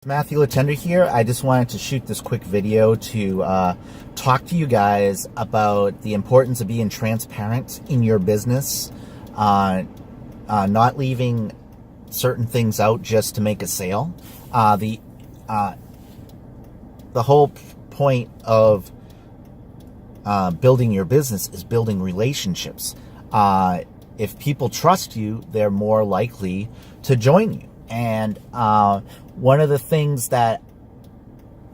Matthew Letendre here. I just wanted to shoot this quick video to talk to you guys about the importance of being transparent in your business, not leaving certain things out just to make a sale. The whole point of building your business is building relationships. If people trust you, they're more likely to join you. And one of the things that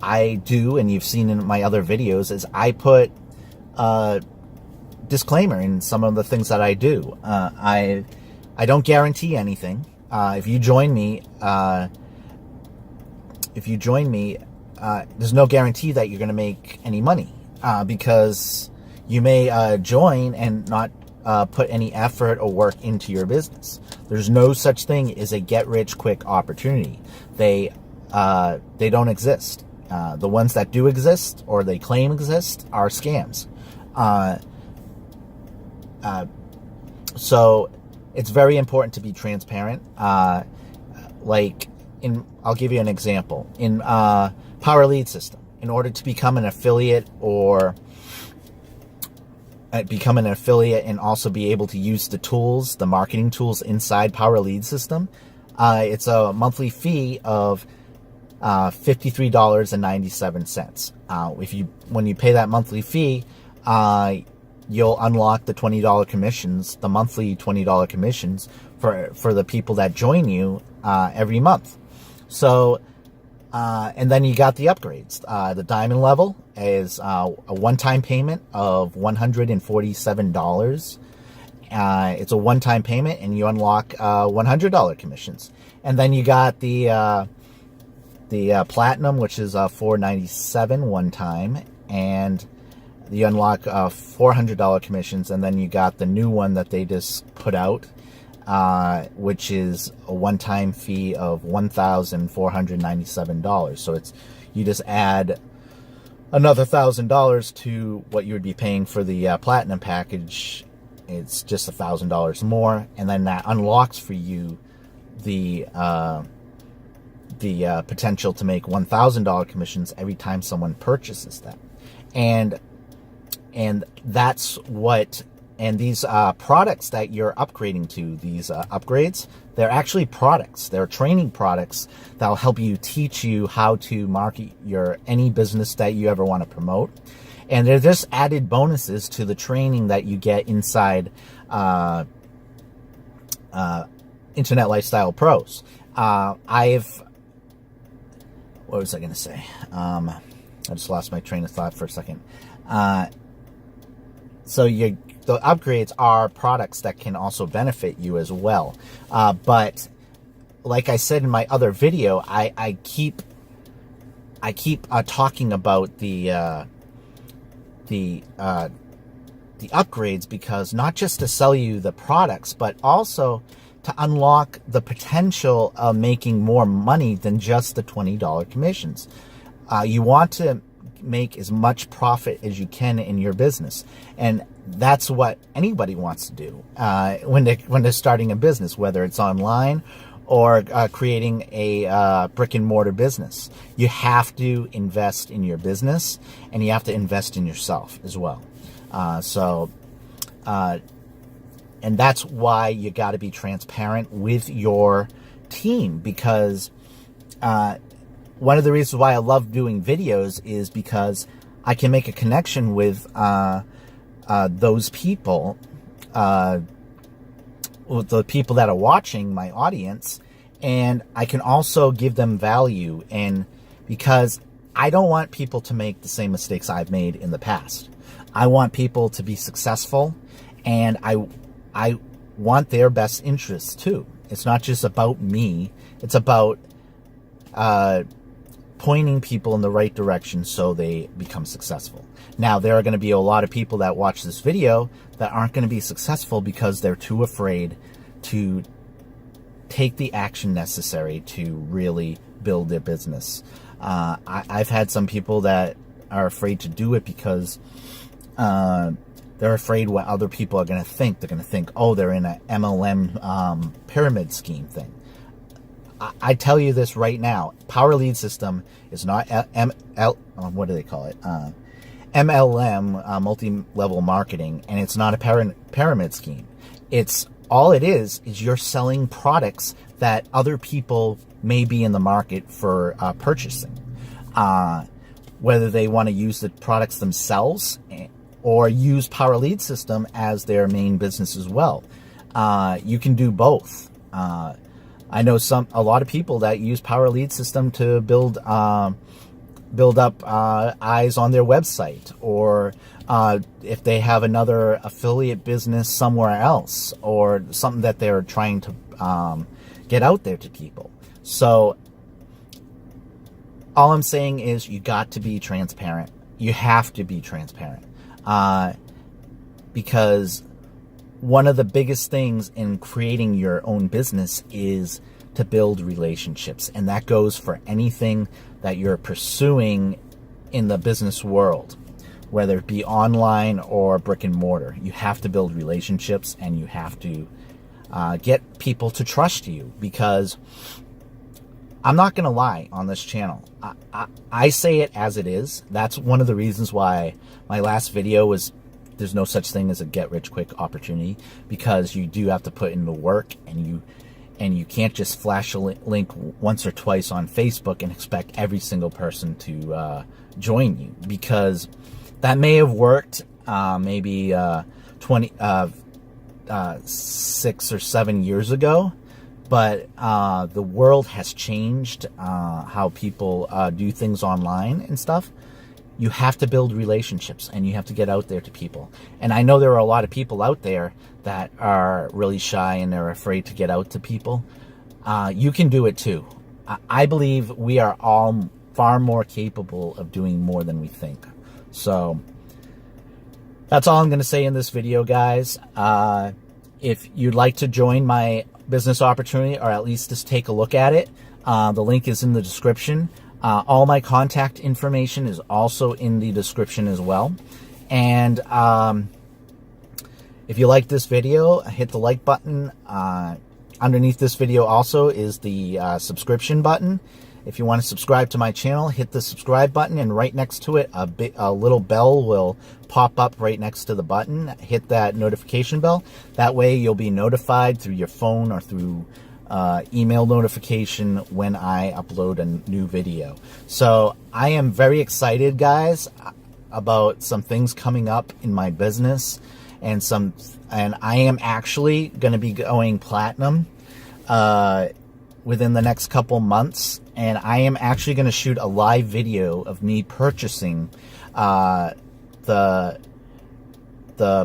I do, and you've seen in my other videos, is I put a disclaimer in some of the things that I do. I don't guarantee anything. If you join me, there's no guarantee that you're going to make any money, because you may join and not put any effort or work into your business. There's no such thing as a get-rich-quick opportunity. They don't exist. The ones that do exist, or they claim exist, are scams. So it's very important to be transparent. I'll give you an example. In Power Lead System, in order to become an affiliate or and also be able to use the tools, the marketing tools inside Power Lead System, it's a monthly fee of $53.97. When you pay that monthly fee, you'll unlock the $20 commissions, the monthly $20 commissions for the people that join you every month. So, and then you got the upgrades. The diamond level is a one-time payment of $147. It's a one-time payment, and you unlock $100 commissions. And then you got the platinum, which is $497 one time, and you unlock $400 commissions. And then you got the new one that they just put out, which is a one-time fee of $1,497. So you just add another $1,000 to what you would be paying for the platinum package. It's just $1,000 more, and then that unlocks for you the potential to make $1,000 commissions every time someone purchases that. And that's what. And these products that you're upgrading to, these upgrades, they're actually products. They're training products that will help you, teach you how to market any business that you ever want to promote. And they're just added bonuses to the training that you get inside Internet Lifestyle Pros. What was I going to say? I just lost my train of thought for a second. The upgrades are products that can also benefit you as well. But like I said in my other video, I keep talking about the upgrades, because not just to sell you the products, but also to unlock the potential of making more money than just the $20 commissions. You want to make as much profit as you can in your business, and that's what anybody wants to do when they're starting a business, whether it's online or creating a brick and mortar business. You have to invest in your business, and you have to invest in yourself as well. And that's why you got to be transparent with your team, because one of the reasons why I love doing videos is because I can make a connection with those people, with the people that are watching, my audience, and I can also give them value. And because I don't want people to make the same mistakes I've made in the past. I want people to be successful, and I want their best interests too. It's not just about me. It's about pointing people in the right direction so they become successful. Now, there are going to be a lot of people that watch this video that aren't going to be successful because they're too afraid to take the action necessary to really build their business. I've had some people that are afraid to do it because they're afraid what other people are going to think. They're going to think, oh, they're in an MLM pyramid scheme thing. I tell you this right now, Power Lead System is not what do they call it? MLM, multi-level marketing, and it's not a pyramid scheme. It's all it is you're selling products that other people may be in the market for purchasing. Whether they want to use the products themselves or use Power Lead System as their main business as well. You can do both. I know a lot of people that use Power Lead System to build up eyes on their website, or if they have another affiliate business somewhere else, or something that they're trying to get out there to people. So all I'm saying is you got to be transparent. You have to be transparent, because one of the biggest things in creating your own business is to build relationships. And that goes for anything that you're pursuing in the business world, whether it be online or brick and mortar. You have to build relationships, and you have to get people to trust you, because I'm not going to lie on this channel. I say it as it is. That's one of the reasons why my last video was, there's no such thing as a get-rich-quick opportunity, because you do have to put in the work, and you can't just flash a link once or twice on Facebook and expect every single person to join you, because that may have worked maybe 6 or 7 years ago, but the world has changed how people do things online and stuff. You have to build relationships, and you have to get out there to people. And I know there are a lot of people out there that are really shy and they're afraid to get out to people. You can do it too. I believe we are all far more capable of doing more than we think. So that's all I'm going to say in this video, guys. If you'd like to join my business opportunity, or at least just take a look at it, the link is in the description. All my contact information is also in the description as well. And if you like this video, hit the like button. Underneath this video also is the subscription button. If you want to subscribe to my channel, hit the subscribe button, and right next to it, a little bell will pop up right next to the button. Hit that notification bell. That way you'll be notified through your phone or through email notification when I upload a new video. So I am very excited, guys, about some things coming up in my business, and I am actually going to be going platinum within the next couple months, and I am actually going to shoot a live video of me purchasing the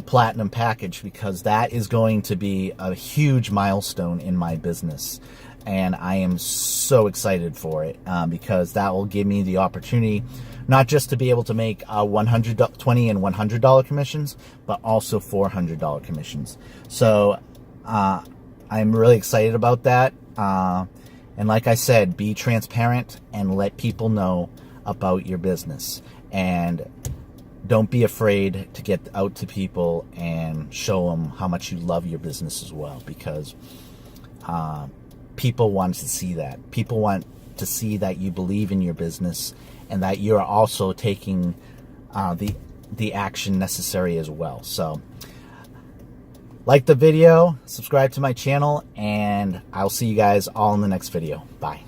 platinum package, because that is going to be a huge milestone in my business, and I am so excited for it, because that will give me the opportunity not just to be able to make $120 and $100 commissions, but also $400 commissions. So I'm really excited about that. And like I said, be transparent and let people know about your business. And don't be afraid to get out to people and show them how much you love your business as well, because people want to see that. People want to see that you believe in your business, and that you're also taking the action necessary as well. So like the video, subscribe to my channel, and I'll see you guys all in the next video. Bye.